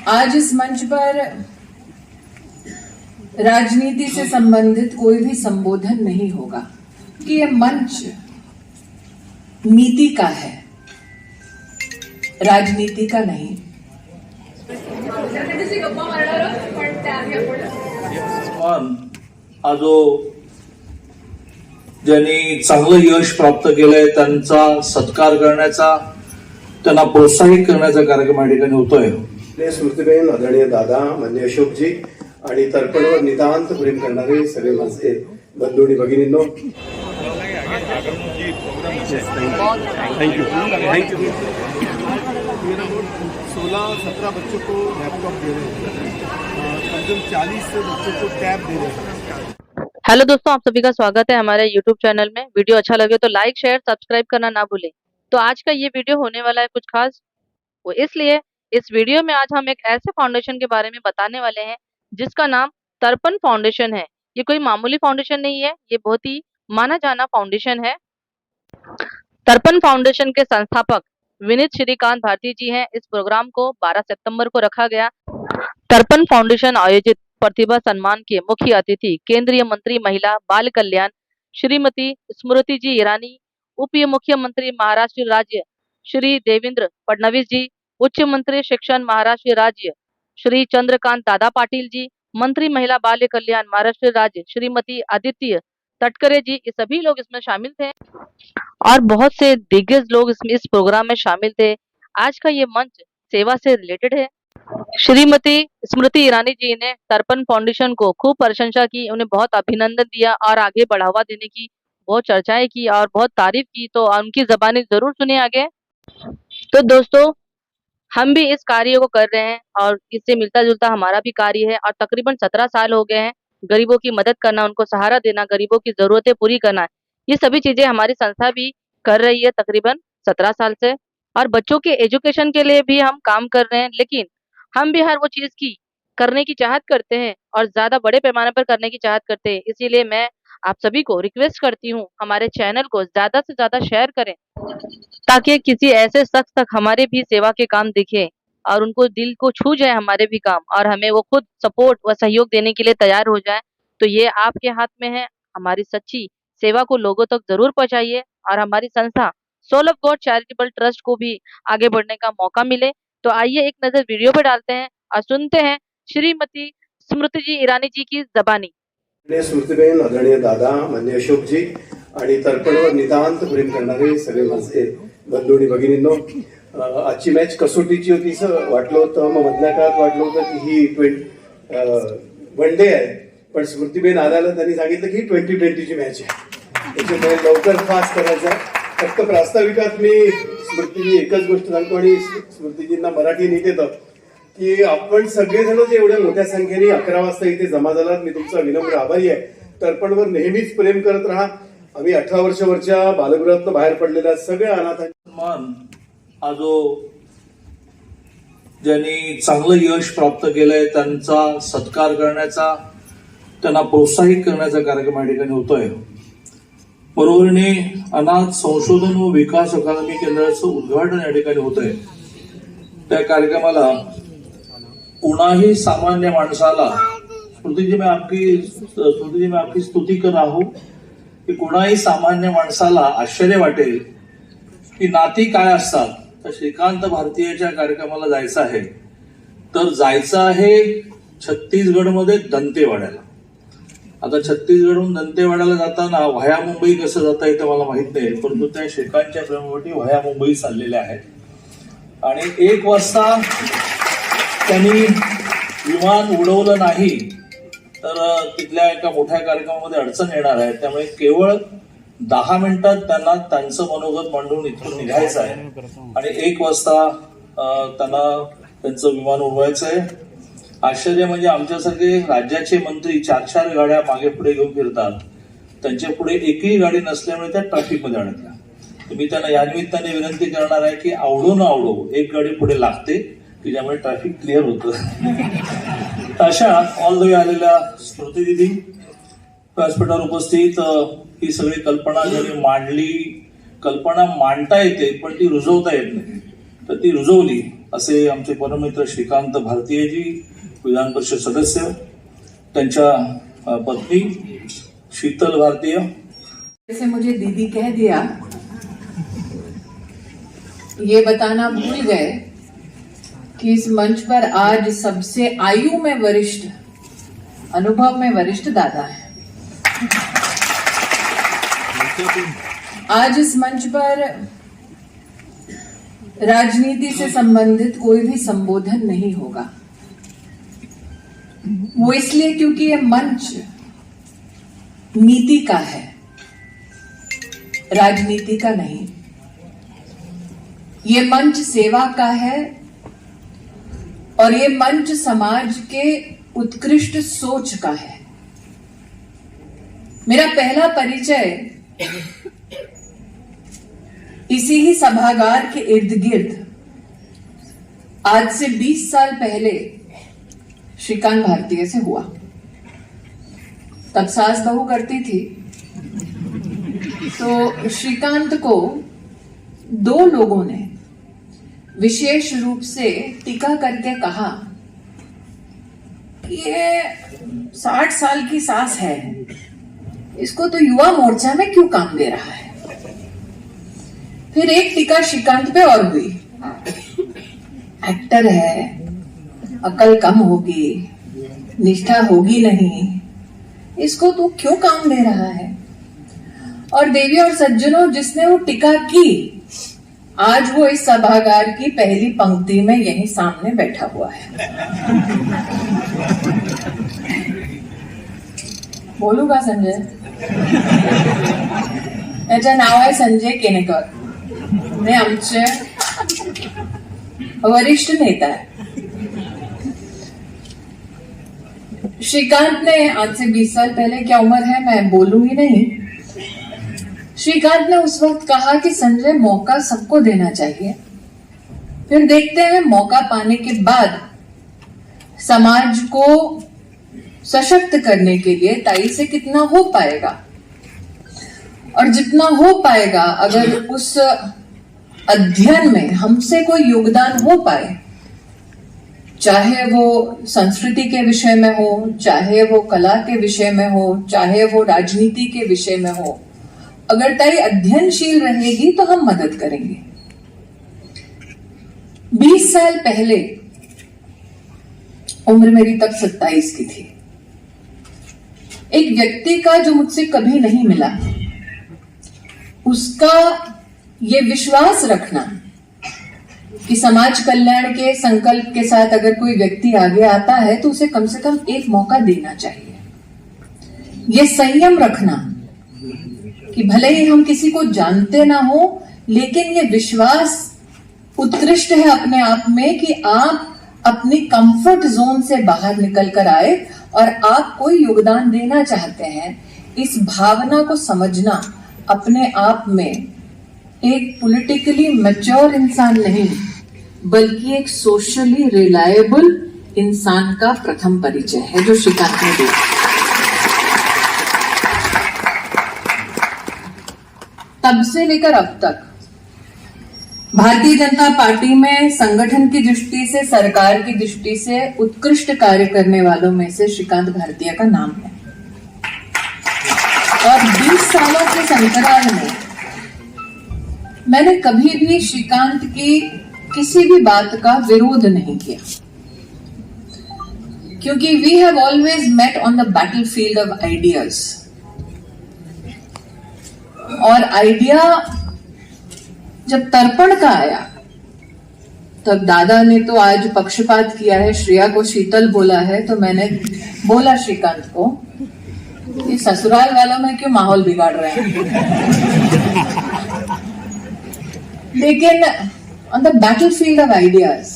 आज इस मंच पर राजनीति से संबंधित कोई भी संबोधन नहीं होगा कि यह मंच नीति का है, राजनीति का नहीं। हा जो ज्यांनी चांगलं यश प्राप्त केलंय त्यांचा सत्कार करण्याचा, त्यांना प्रोत्साहित करण्याचा कार्यक्रम या ठिकाणी होतोय। स्मृतिबेन, आदरणीय दादा, मान्य अशोकजी आणि तर्पणवर नितांत प्रेम करणारे सगळे माझे बंधू आणि भगिनींनो, थैंक यू। 16-17 बच्चों को लैपटॉप दे रहे हैं, करीब 40 बच्चों को टैब दे रहे हैं। हेलो दोस्तों, आप सभी का स्वागत है हमारे YouTube चैनल में। वीडियो अच्छा लगे तो लाइक, शेयर, सब्सक्राइब करना ना भूलें। तो आज का ये वीडियो होने वाला है कुछ खास, वो इसलिए इस वीडियो में आज हम एक ऐसे फाउंडेशन के बारे में बताने वाले हैं जिसका नाम तर्पण फाउंडेशन है। ये कोई मामूली फाउंडेशन नहीं है, ये बहुत ही माना जाना फाउंडेशन है। तर्पण फाउंडेशन के संस्थापक विनीत श्रीकांत भारती जी हैं। इस प्रोग्राम को 12 सितंबर को रखा गया। तर्पण फाउंडेशन आयोजित प्रतिभा सम्मान के मुख्य अतिथि केंद्रीय मंत्री महिला बाल कल्याण श्रीमती स्मृति जी ईरानी, उप मुख्यमंत्री महाराष्ट्र राज्य श्री देवेंद्र फडणवीस जी, उच्च मंत्री शिक्षण महाराष्ट्र राज्य श्री चंद्रकांत दादा पाटिल जी, मंत्री महिला बाल कल्याण महाराष्ट्र राज्य श्रीमती आदित्य तटकरे जी, ये सभी लोग इसमें शामिल थे और बहुत से दिग्गज लोग इस प्रोग्राम में शामिल थे। आज का ये मंच सेवा से रिलेटेड है। श्रीमती स्मृति ईरानी जी ने तर्पण फाउंडेशन को खूब प्रशंसा की, उन्हें बहुत अभिनंदन दिया और आगे बढ़ावा देने की बहुत चर्चाएं की और बहुत तारीफ की। तो उनकी ज़बानी जरूर सुनिए आगे। तो दोस्तों, हम भी इस कार्य को कर रहे हैं और इससे मिलता जुलता हमारा भी कार्य है और तकरीबन 17 साल हो गए हैं। गरीबों की मदद करना, उनको सहारा देना, गरीबों की जरूरतें पूरी करना, ये सभी चीजें हमारी संस्था भी कर रही है तकरीबन 17 साल से। और बच्चों के एजुकेशन के लिए भी हम काम कर रहे हैं, लेकिन हम भी हर वो चीज की करने की चाहत करते हैं और ज्यादा बड़े पैमाने पर करने की चाहत करते हैं। इसीलिए मैं आप सभी को रिक्वेस्ट करती हूँ, हमारे चैनल को ज्यादा से ज्यादा शेयर करें ताकि किसी ऐसे शख्स तक हमारे भी सेवा के काम दिखे और उनको दिल को छू जाए हमारे भी काम, और हमें वो खुद सपोर्ट व सहयोग देने के लिए तैयार हो जाए। तो ये आपके हाथ में है। हमारी सच्ची सेवा को लोगों तक जरूर पहुंचाइए और हमारी संस्था Soul of God Charitable Trust को भी आगे बढ़ने का मौका मिले। तो आइए एक नजर वीडियो पर डालते हैं और सुनते हैं श्रीमती स्मृति जी ईरानी जी की जबानी। स्मृतिबेन, आदरणीय दादा, मान्य अशोकजी आणि तर्पणवर नितांत प्रेम करणारे सगळे माझे बंधू आणि भगिनींनो, आजची मॅच कसोटीची होती असं वाटलं होतं, मग मधल्या काळात वाटलं होतं की ही 1 डे आहे, पण स्मृतिबेन आल्याला त्यांनी सांगितलं की 2020ची मॅच आहे, त्याच्यामुळे लवकर फास्ट करायचा। फक्त प्रास्ताविकात मी स्मृतीजी एकच गोष्ट सांगतो आणि स्मृतीजींना मराठी नीट येतं की आपण सगळेजण जे एवढ्या मोठ्या संख्येने 11 वाजता इथे जमा झालात, मी तुमचा विनम्र आभारी आहे। तर्पणवर नेहमीच प्रेम करत राहा। आम्ही 18 वर्षावरच्या बालगृहातून बाहेर पडलेल्या सगळ्या अनाथांना, हा जो ज्यांनी चांगलं यश प्राप्त केलंय त्यांचा सत्कार करण्याचा, त्यांना प्रोत्साहित करण्याचा कार्यक्रम या ठिकाणी होतोय। बरोबरीने अनाथ संशोधन व विकास अकादमी केंद्राचं उद्घाटन या ठिकाणी होतंय। त्या कार्यक्रमाला कुणाही सामान्य माणसाला, स्मृति मैं आपकी स्तुति कर रहा हूं की कुणाही सामान्य माणसाला आश्चर्य वाटेल की नाती काय असतात। तर श्रीकांत भारतीयच्या कार्यक्रमाला जायचं आहे तर जायचं आहे छत्तीसगडमध्ये दंतेवाड्याला। आता छत्तीसगडहून दंतेवाड्याला जाताना व्हाया मुंबई कसं जाता येतं मला माहित नाही, परंतु त्या श्रीकांतच्या प्रेमापोटी व्हाया मुंबई चाललेल्या आहेत आणि 1 वाजता त्यांनी विमान उडवलं नाही तर तिथल्या एका मोठ्या कार्यक्रमामध्ये अडचण येणार आहे। त्यामुळे केवळ 10 मिनिटात त्यांना त्यांचं मनोगत मांडून इथून निघायचं आहे आणि 1 वाजता त्यांना त्यांचं विमान उडवायचं आहे। आश्चर्य म्हणजे आमच्यासारखे राज्याचे मंत्री 4-4 गाड्या मागे पुढे घेऊन फिरतात, त्यांच्या पुढे एकही गाडी नसल्यामुळे त्या ट्रॅफिकमध्ये अडकल्या। मी त्यांना या निमित्ताने विनंती करणार आहे की आवडो न आवडो एक गाडी पुढे लागते की ज्यामुळे ट्रॅफिक क्लिअर होतं। अशा ऑल द वे आलेल्या स्मृती दिदी, व्यासपीठावर उपस्थित ही सगळी कल्पना ज्यांनी मांडली, कल्पना मांडता येते पण ती रुजवता येत नाही, तर ती रुजवली असे आमचे परममित्र श्रीकांत भारतीयजी, विधान परिषद सदस्य, त्यांच्या पत्नी शीतल भारतीय। जैसे मुझे दीदी कह दिया, ये बताना भूल गए कि इस मंच पर आज सबसे आयु में वरिष्ठ, अनुभव में वरिष्ठ दादा है। आज इस मंच पर राजनीति से संबंधित कोई भी संबोधन नहीं होगा। वो इसलिए क्योंकि ये मंच नीति का है, राजनीति का नहीं। ये मंच सेवा का है और ये मंच समाज के उत्कृष्ट सोच का है। मेरा पहला परिचय इसी ही सभागार के इर्द गिर्द आज से 20 साल पहले श्रीकांत भारतीय से हुआ। तब सास बहू करती थी, तो श्रीकांत को 2 लोगों ने विशेष रूप से टीका करके कहा कि ये 60 साल की सास है, इसको तो युवा मोर्चा में क्यों काम दे रहा है। फिर एक टीका श्रीकांत पे और हुई, एक्टर है, अकल कम होगी, निष्ठा होगी नहीं, इसको तो क्यों काम दे रहा है। और देवी और सज्जनों, जिसने वो टीका की, आज वो इस सभागार की पहली पंक्ति में यहीं सामने बैठा हुआ है। बोलूंगा संजय? याचं नाव आहे संजय केनेकर, हे आमचे वरिष्ठ नेता है। श्रीकांत ने आज से 20 साल पहले, क्या उम्र है मैं बोलूंगी नहीं, श्रीकांत ने उस वक्त कहा कि संजय, मौका सबको देना चाहिए, फिर देखते हैं मौका पाने के बाद समाज को सशक्त करने के लिए ताई से कितना हो पाएगा, और जितना हो पाएगा अगर उस अध्ययन में हमसे कोई योगदान हो पाए, चाहे वो संस्कृति के विषय में हो, चाहे वो कला के विषय में हो, चाहे वो राजनीति के विषय में हो, अगर ताई अध्ययनशील रहेगी तो हम मदद करेंगे। 20 साल पहले उम्र मेरी तब 27 की थी। एक व्यक्ति का जो मुझसे कभी नहीं मिला, उसका ये विश्वास रखना कि समाज कल्याण के संकल्प के साथ अगर कोई व्यक्ति आगे आता है तो उसे कम से कम एक मौका देना चाहिए। ये संयम रखना कि भले ही हम किसी को जानते ना हो, लेकिन ये विश्वास उत्कृष्ट है अपने आप में कि आप अपनी कंफर्ट जोन से बाहर निकल कर आए और आप कोई योगदान देना चाहते हैं। इस भावना को समझना अपने आप में एक पॉलिटिकली मैच्योर इंसान नहीं, बल्कि एक सोशली रिलायबल इंसान का प्रथम परिचय है जो श्रीकांत ने दिया। तब से लेकर अब तक भारतीय जनता पार्टी में संगठन की दृष्टि से, सरकार की दृष्टि से उत्कृष्ट कार्य करने वालों में से श्रीकांत भारतीय का नाम है। और 20 सालों के अंतराल में मैंने कभी भी श्रीकांत की किसी भी बात का विरोध नहीं किया, क्योंकि we have always met on the battlefield of ideas. और आइडिया जब तर्पण का आया, तब दादा ने तो आज पक्षपात किया है, श्रेया को शीतल बोला है, तो मैंने बोला श्रीकांत को कि ससुराल वालों में क्यों माहौल बिगाड़ रहे हैं। लेकिन on the battlefield of ideas,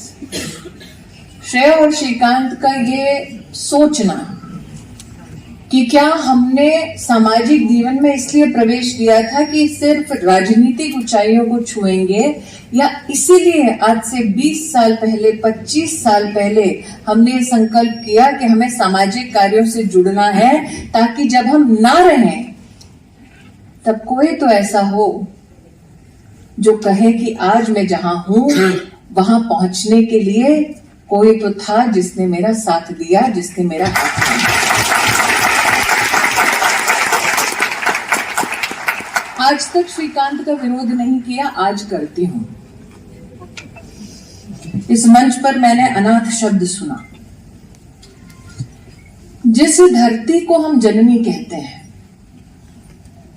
Shreya और श्रीकांत का ये सोचना कि क्या हमने सामाजिक जीवन में इसलिए प्रवेश किया था कि सिर्फ राजनीतिक ऊंचाइयों को छुएंगे, या इसीलिए आज से 20 साल पहले, 25 साल पहले हमने ये संकल्प किया कि हमें सामाजिक कार्यों से जुड़ना है, ताकि जब हम ना रहें तब कोई तो ऐसा हो जो कहे कि आज मैं जहां हूं वहां पहुंचने के लिए कोई तो था जिसने मेरा साथ दिया, जिसने मेरा हाथ थामा। आज तक श्रीकांत का विरोध नहीं किया, आज करती हूं। इस मंच पर मैंने अनाथ शब्द सुना। जिस धरती को हम जननी कहते हैं,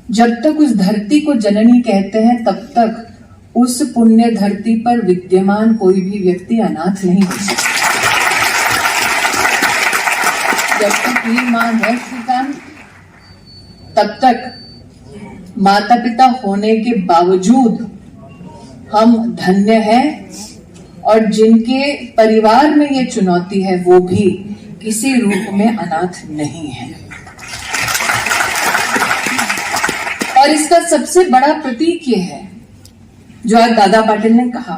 जब तक उस धरती को जननी कहते हैं तब तक उस पुण्य धरती पर विद्यमान कोई भी व्यक्ति अनाथ नहीं हो सकता। जब तक ये मां है श्रीकांत, तब तक माता पिता होने के बावजूद हम धन्य हैं, और जिनके परिवार में ये चुनौती है वो भी किसी रूप में अनाथ नहीं है। और इसका सबसे बड़ा प्रतीक ये है जो आज दादा पाटिल ने कहा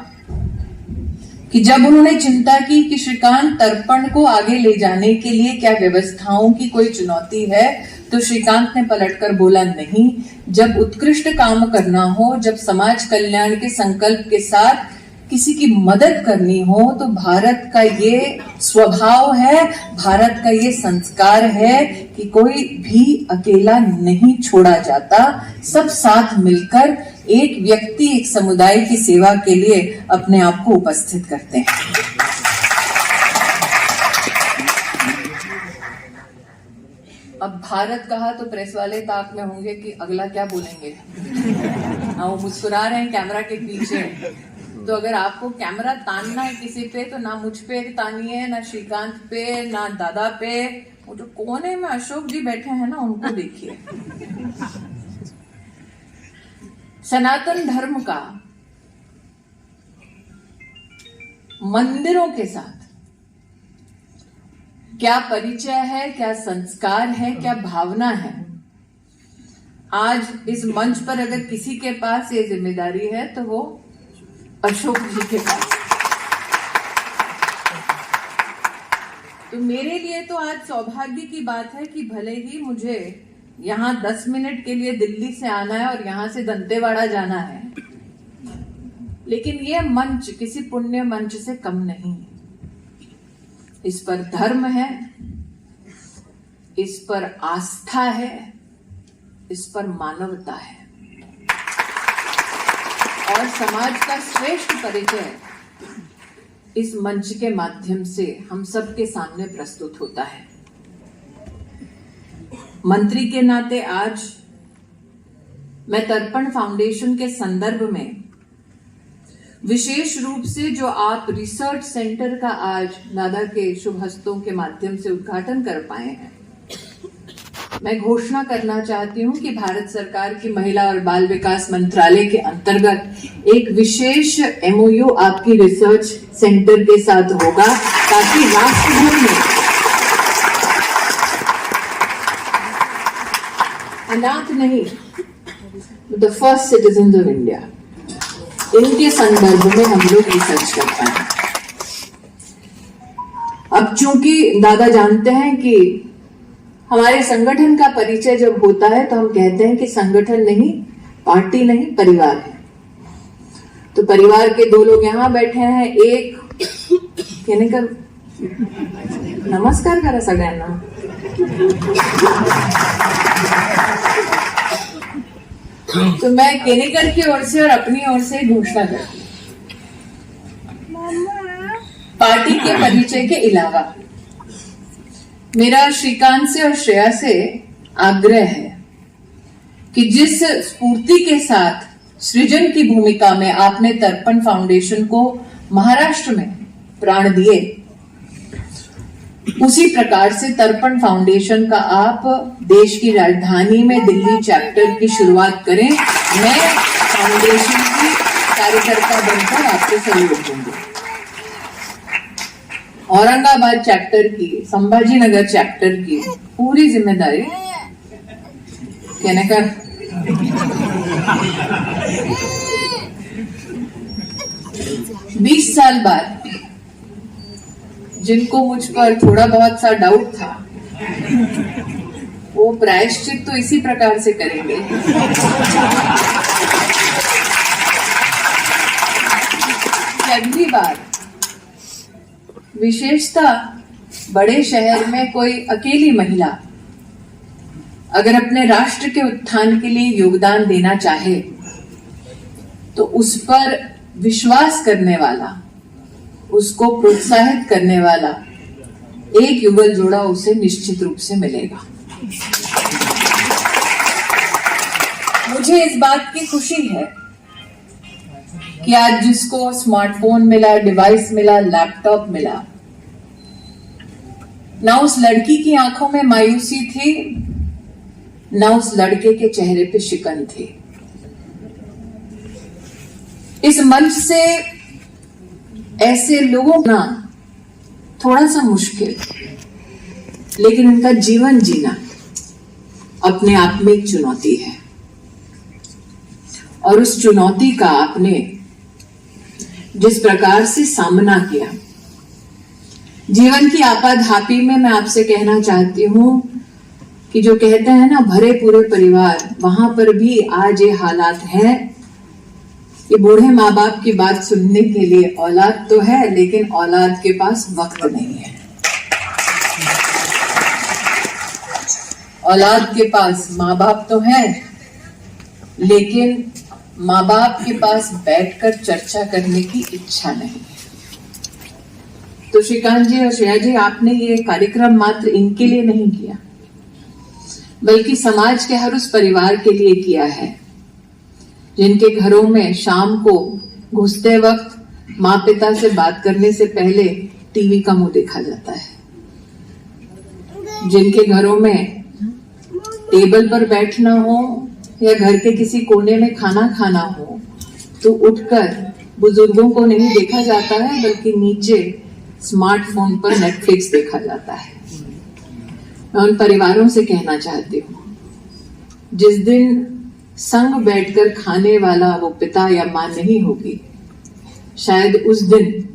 कि जब उन्होंने चिंता की कि श्रीकांत तर्पण को आगे ले जाने के लिए क्या व्यवस्थाओं की कोई चुनौती है, तो श्रीकांत ने पलटकर बोला नहीं। जब उत्कृष्ट काम करना हो, जब समाज कल्याण के संकल्प के साथ किसी की मदद करनी हो, तो भारत का ये स्वभाव है, भारत का ये संस्कार है कि कोई भी अकेला नहीं छोड़ा जाता। सब साथ मिलकर एक व्यक्ति, एक समुदाय की सेवा के लिए अपने आप को उपस्थित करते हैं। अब भारत कहा तो प्रेस वाले ताक में होंगे कि अगला क्या बोलेंगे। हाँ, वो मुस्कुरा रहे हैं कैमरा के पीछे। तो अगर आपको कैमरा तानना है किसी पे, तो ना मुझ पे तानिए, ना श्रीकांत पे, ना दादा पे। वो जो कोने में अशोक जी बैठे हैं ना, उनको देखिए। सनातन धर्म का मंदिरों के साथ क्या परिचय है, क्या संस्कार है, क्या भावना है। आज इस मंच पर अगर किसी के पास ये जिम्मेदारी है तो वो अशोक जी के पास। तो मेरे लिए तो आज सौभाग्य की बात है कि भले ही मुझे यहाँ 10 मिनट के लिए दिल्ली से आना है और यहाँ से दंतेवाड़ा जाना है, लेकिन यह मंच किसी पुण्य मंच से कम नहीं। इस पर धर्म है, इस पर आस्था है, इस पर मानवता है, और समाज का श्रेष्ठ परिचय इस मंच के माध्यम से हम सबके सामने प्रस्तुत होता है। मंत्री के नाते आज मैं तर्पण फाउंडेशन के संदर्भ में विशेष रूप से जो आप रिसर्च सेंटर का आज दादा के शुभ हस्तों के माध्यम से उद्घाटन कर पाए हैं, मैं घोषणा करना चाहती हूं कि भारत सरकार की महिला और बाल विकास मंत्रालय के अंतर्गत एक विशेष एमओयू आपकी रिसर्च सेंटर के साथ होगा, ताकि राष्ट्र भर में अनाथ नहीं, the first citizen of India, इनके संदर्भ में हम लोग रिसर्च कर पाए। अब चूंकि दादा जानते हैं कि हमारे संगठन का परिचय जब होता है तो हम कहते हैं कि संगठन नहीं, पार्टी नहीं, परिवार है। तो परिवार के 2 लोग यहां बैठे हैं। एक केनेकर नमस्कार करा सगळ्यांना। तो मैं केनेकर की ओर से और अपनी ओर से घोषणा करती हूं। पार्टी के परिचय के अलावा मेरा श्रीकांत से और श्रेया से आग्रह है कि जिस स्फूर्ति के साथ सृजन की भूमिका में आपने तर्पण फाउंडेशन को महाराष्ट्र में प्राण दिए, उसी प्रकार से तर्पण फाउंडेशन का आप देश की राजधानी में दिल्ली चैप्टर की शुरुआत करें। मैं फाउंडेशन की कार्यकर्ता बनकर आपको सहयोग दूंगी। औरंगाबाद चैप्टर की, संभाजीनगर चैप्टर की पूरी जिम्मेदारी केनेकर। बीस साल बाद जिनको मुझ पर थोड़ा बहुत सा डाउट था, वो प्रायश्चित तो इसी प्रकार से करेंगे। पहली बार विशेषतः बड़े शहर में कोई अकेली महिला अगर अपने राष्ट्र के उत्थान के लिए योगदान देना चाहे तो उस पर विश्वास करने वाला, उसको प्रोत्साहित करने वाला एक युगल जोड़ा उसे निश्चित रूप से मिलेगा। मुझे इस बात की खुशी है कि आज जिसको स्मार्टफोन मिला, डिवाइस मिला, लैपटॉप मिला, ना उस लड़की की आंखों में मायूसी थी, ना उस लड़के के चेहरे पे शिकन थी। इस मंच से ऐसे लोगों ना थोड़ा सा मुश्किल, लेकिन उनका जीवन जीना अपने आप में एक चुनौती है और उस चुनौती का आपने जिस प्रकार से सामना किया, जीवन की आपाधापी में मैं आपसे कहना चाहती हूं कि जो कहते हैं ना भरे पूरे परिवार, वहां पर भी आज ये हालात हैं कि बूढ़े माँ बाप की बात सुनने के लिए औलाद तो है, लेकिन औलाद के पास वक्त नहीं है। औलाद के पास माँ बाप तो है, लेकिन माँ बाप के पास बैठकर चर्चा करने की इच्छा नहीं है। तो श्रीकांत जी और श्रेया जी, आपने ये कार्यक्रम मात्र इनके लिए नहीं किया, बल्कि समाज के हर उस परिवार के लिए किया है जिनके घरों में शाम को घुसते वक्त माँ पिता से बात करने से पहले टीवी का मुंह देखा जाता है, जिनके घरों में टेबल पर बैठना हो या घर के किसी कोने में खाना खाना हो तो उठकर बुजुर्गों को नहीं देखा जाता है, बल्कि नीचे स्मार्टफोन पर नेटफ्लिक्स देखा जाता है। मैं उन परिवारों से कहना चाहती हूँ, जिस दिन संग बैठकर खाने वाला वो पिता या माँ नहीं होगी, शायद उस दिन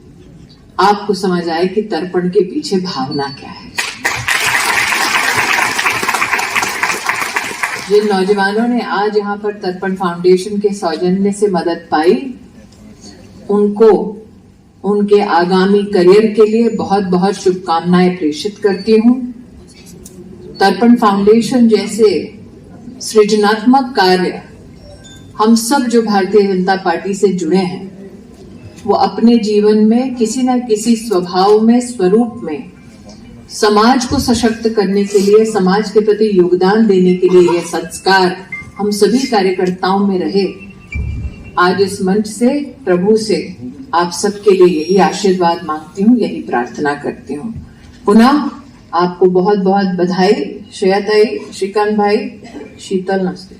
आपको समझ आए कि तर्पण के पीछे भावना क्या है। जिन नौजवानों ने आज यहाँ पर तर्पण फाउंडेशन के सौजन्य से मदद पाई, उनको उनके आगामी करियर के लिए बहुत बहुत शुभकामनाएं प्रेषित करती हूँ। तर्पण फाउंडेशन जैसे सृजनात्मक कार्य हम सब जो भारतीय जनता पार्टी से जुड़े हैं, वो अपने जीवन में किसी न किसी स्वभाव में, स्वरूप में समाज को सशक्त करने के लिए, समाज के प्रति योगदान देने के लिए यह संस्कार हम सभी कार्यकर्ताओं में रहे। आज इस मंच से, प्रभु से आप सबके लिए यही आशीर्वाद मांगती हूँ, यही प्रार्थना करती हूँ। पुनः आपको बहुत बहुत बधाई। श्रेया ताई, श्रीकांत भाई, शीतल नमस्ते।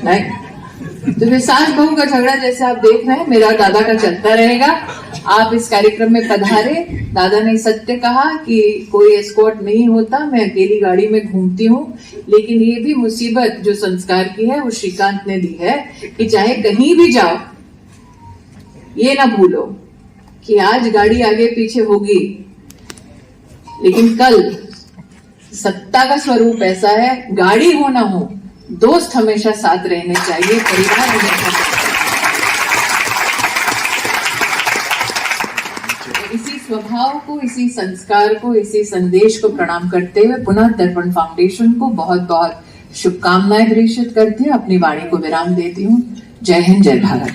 नहीं तो फिर सास बहू का झगड़ा जैसे आप देख रहे हैं मेरा दादा का चलता रहेगा। आप इस कार्यक्रम में पधारे। दादा ने सत्य कहा कि कोई एस्कॉर्ट नहीं होता, मैं अकेली गाड़ी में घूमती हूँ, लेकिन ये भी मुसीबत जो संस्कार की है वो श्रीकांत ने दी है कि चाहे कहीं भी जाओ ये ना भूलो कि आज गाड़ी आगे पीछे होगी, लेकिन कल सत्ता का स्वरूप ऐसा है, गाड़ी हो ना हो, दोस्त हमेशा साथ रहने चाहिए, परिवार हमेशा साथ। इसी स्वभाव को, इसी संस्कार को, इसी संदेश को प्रणाम करते हुए पुनः तर्पण फाउंडेशन को बहुत बहुत शुभकामनाएं प्रेषित करती हूँ। अपनी वाणी को विराम देती हूँ। जय हिंद, जय भारत।